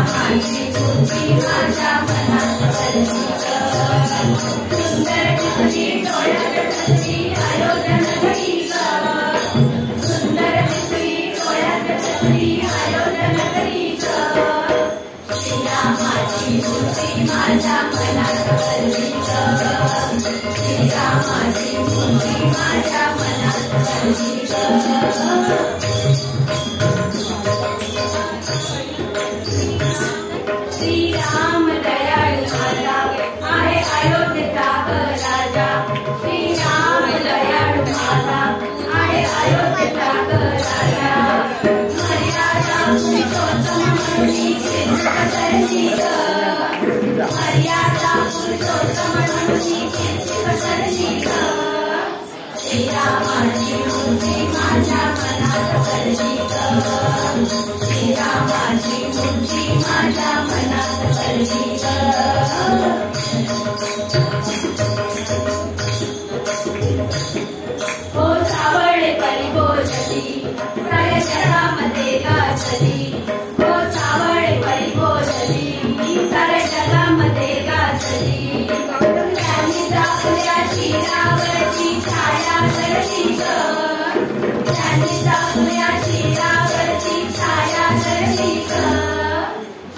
श्रीरामाची मूर्ती माझ्या मनात भरली ग सुंदर दिसली डोळ्यात भरली अयोध्या नगरी ग सुंदर दिसली डोळ्यात भरली अयोध्या नगरी ग श्रीरामाची मूर्ती माझ्या मनात भरली ग श्रीरामाची मूर्ती माझ्या मनात भरली ग श्रीराम दयाळू माझा आहे अयोध्येचा राजा श्रीराम दयाळू माझा आहे अयोध्येचा राजा मर्यादा पुरुषोत्तम म्हणून पसरली ग मर्यादा पुरुषोत्तम म्हणून पसरली ग श्रीरामाची मूर्ती माझ्या मनात भरली ग श्रीरामाची मूर्ती माझ्या मनात भरली ग हो सावळे परिभोजली साऱ्या जगामध्ये गाजली हो सावळे परिभोजली साऱ्या जगामध्ये गाजली त्यांनी दाखवल्या शिरावरची छाया धरली ग त्यांनी दाखवल्या शिरावरची छाया धरली ग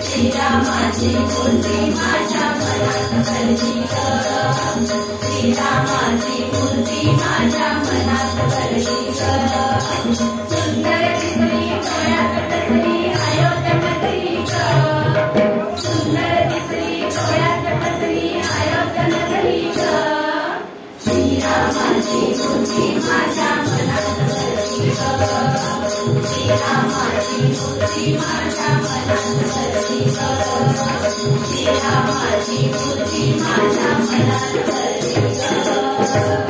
श्रीरामाची मूर्ती माझ्या मनात भरली ग श्रीरामाची मूर्ती माझ्या मनात भरली ग सुंदर दिसली डोळ्यात भरली अयोध्या नगरी ग सुंदर दिसली डोळ्यात भरली अयोध्या नगरी ग श्रीरामाची मूर्ती माझ्या मनात भरली ग श्रीरामाची मूर्ती माझ्या मनात भरली ग श्रीरामाची मूर्ती माझ्या मनात भरली ग